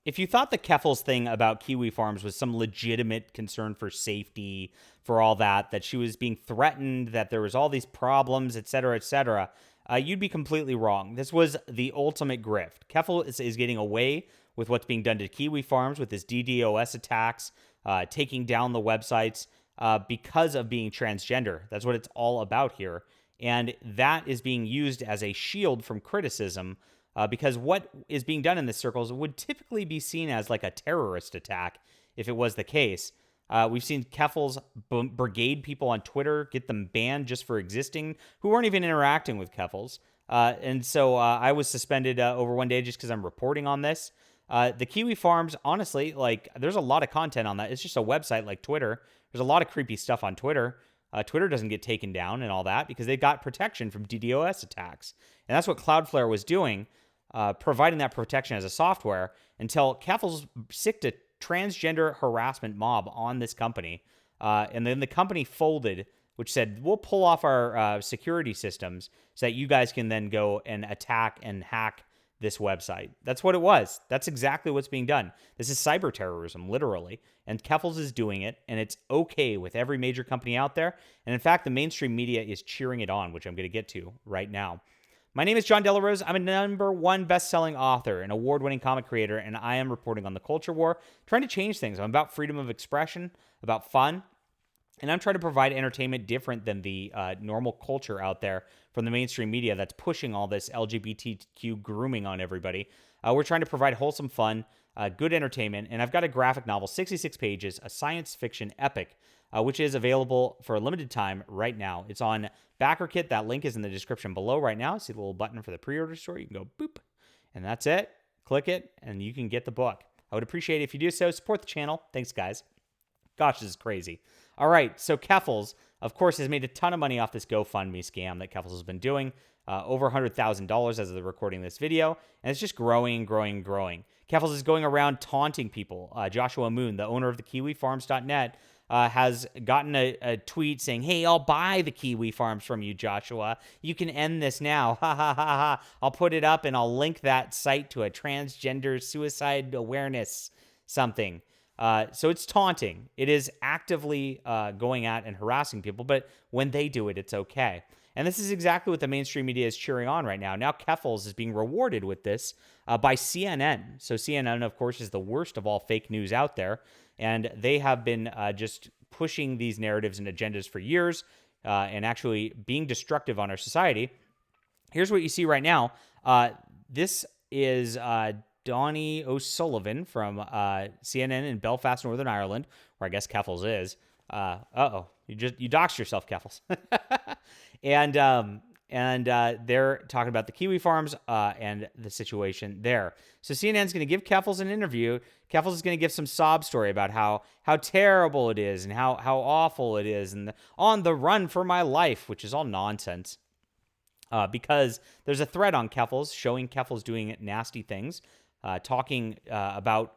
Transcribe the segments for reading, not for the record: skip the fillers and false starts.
if you thought the Keffals thing about Kiwi Farms was some legitimate concern for safety, for all that, that she was being threatened, that there was all these problems, et cetera, you'd be completely wrong. This was the ultimate grift. Keffals is getting away with what's being done to Kiwi Farms with his DDoS attacks, taking down the websites because of being transgender. That's what it's all about here. And that is being used as a shield from criticism because what is being done in the circles would typically be seen as like a terrorist attack if it was the case. We've seen Keffals brigade people on Twitter, get them banned just for existing, who weren't even interacting with Keffals. And so I was suspended over one day just because I'm reporting on this. The Kiwi Farms, honestly, like there's a lot of content on that. It's just a website like Twitter. There's a lot of creepy stuff on Twitter. Twitter doesn't get taken down and all that because they got protection from DDoS attacks. And that's what Cloudflare was doing, providing that protection as a software until Keffals sicked a transgender harassment mob on this company. And then the company folded, which said, we'll pull off our security systems so that you guys can then go and attack and hack this website. That's what it was. That's exactly what's being done. This is cyber terrorism, literally. And Keffals is doing it, and it's okay with every major company out there. And in fact, the mainstream media is cheering it on, which I'm going to get to right now. My name is John Delarose. I'm a #1 best-selling author, an award-winning comic creator, and I am reporting on the culture war, trying to change things. I'm about freedom of expression, about fun, and I'm trying to provide entertainment different than the normal culture out there from the mainstream media that's pushing all this LGBTQ grooming on everybody. We're trying to provide wholesome fun, good entertainment, and I've got a graphic novel, 66 pages, a science fiction epic, which is available for a limited time right now. It's on BackerKit. That link is in the description below right now. See the little button for the pre-order store? You can go boop, and that's it. Click it, and you can get the book. I would appreciate it if you do so. Support the channel. Thanks, guys. Gosh, this is crazy. All right, so Keffals, of course, has made a ton of money off this GoFundMe scam that Keffals has been doing, over $100,000 as of the recording of this video, and it's just growing. Keffals is going around taunting people. Joshua Moon, the owner of the KiwiFarms.net, has gotten a tweet saying, hey, I'll buy the Kiwi Farms from you, Joshua. You can end this now. Ha, ha, ha, ha. I'll put it up, and I'll link that site to a transgender suicide awareness something. So it's taunting. It is actively going at and harassing people, but when they do it, it's okay. And this is exactly what the mainstream media is cheering on right now. Now Keffals is being rewarded with this by CNN. So CNN, of course, is the worst of all fake news out there, and they have been just pushing these narratives and agendas for years and actually being destructive on our society. Here's what you see right now. This is Donnie O'Sullivan from CNN in Belfast, Northern Ireland, where I guess Keffals is. You doxed yourself, Keffals. and they're talking about the Kiwi Farms and the situation there. So CNN's going to give Keffals an interview. Keffals is going to give some sob story about how terrible it is and how awful it is and on the run for my life, which is all nonsense. Because there's a thread on Keffals showing Keffals doing nasty things, talking about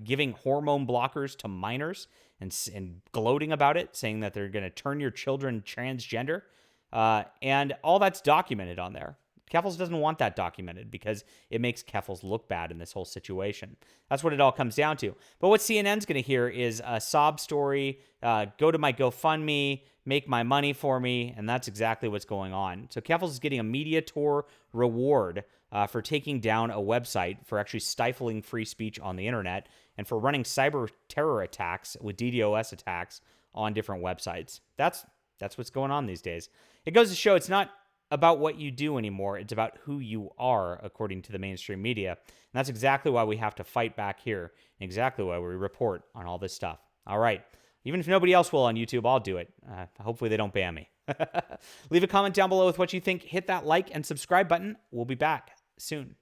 giving hormone blockers to minors and gloating about it, saying that they're going to turn your children transgender. And all that's documented on there. Keffals doesn't want that documented because it makes Keffals look bad in this whole situation. That's what it all comes down to. But what CNN's going to hear is a sob story, go to my GoFundMe, make my money for me, and that's exactly what's going on. So Keffals is getting a media tour reward for taking down a website, for actually stifling free speech on the internet, and for running cyber terror attacks with DDoS attacks on different websites. That's what's going on these days. It goes to show it's not about what you do anymore. It's about who you are, according to the mainstream media. And that's exactly why we have to fight back here, and exactly why we report on all this stuff. All right. Even if nobody else will on YouTube, I'll do it. Hopefully they don't ban me. Leave a comment down below with what you think. Hit that like and subscribe button. We'll be back soon.